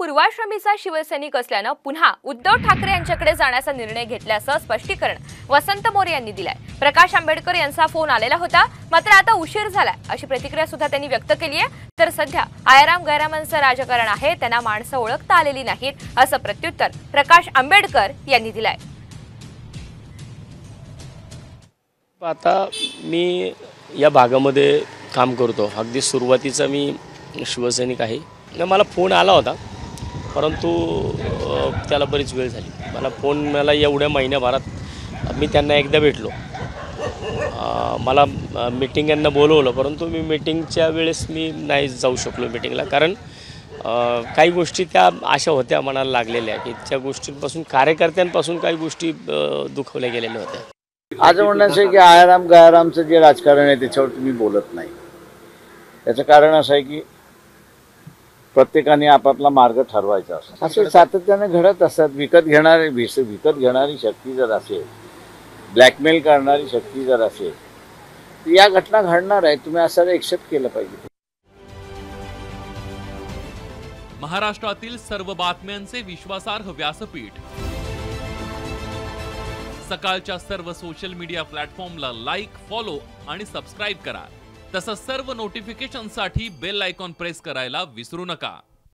पूर्वाश्रमीचा शिवसैनिक असल्याने पुन्हा उद्धव ठाकरे यांच्याकडे जाण्याचा निर्णय घेतल्याचं स्पष्टीकरण वसंत मोरे यांनी दिलंय। प्रकाश आंबेडकर यांचा फोन आलेला होता, मात्र आता उशीर झालाय अशी प्रतिक्रिया सुद्धा त्यांनी व्यक्त केली आहे। तर सध्या आयराम गैरामांचं राजकारण आहे, त्यांना माणसं ओळखता आलेली नाहीत असं प्रत्युत्तर प्रकाश आंबेडकर यांनी दिलंय। आता मी या भागामध्ये काम करतो, अगदी सुरुवातीचा मी शिवसैनिक आहे। मला फोन आला होता, परंतु त्याला बरीच वेळ झाली। मला एवढ्या महिन्याभरात मी त्यांना एकदा भेटलो, मला मीटिंग यांना बोलवलं, परंतु मी मीटिंगच्या वेळेस मी नाही जाऊ शकलो मीटिंगला, कारण काही गोष्टी त्या अशा होत्या मनाला लागलेल्या की त्या गोष्टींपासून कार्यकर्त्यांपासून काही गोष्टी दुखवल्या गेलेल्या होत्या। आज म्हणण्याचं आहे की आयराम गैरामचं जे राजकारण आहे त्याच्यावर तुम्ही बोलत नाही। त्याचं कारण असं आहे की प्रत्येकाने आपापला मार्ग ठरवायचा असतो, असं सातत्याने घडत असतात। विकत घेणारी शक्ती जर असेल, ब्लॅकमेल करणारी शक्ती जर असेल, तर या घटना घडणार आहे। तुम्ही असं एक्सेप्ट केलं पाहिजे। महाराष्ट्रातील सर्व बातम्यांचे विश्वासार्ह व्यासपीठ, सकाळच्या सर्व सोशल मीडिया प्लॅटफॉर्मला लाईक, फॉलो आणि सबस्क्राईब करा। तसंच सर्व नोटिफिकेशनसाठी बेल आयकॉन प्रेस करायला विसरू नका।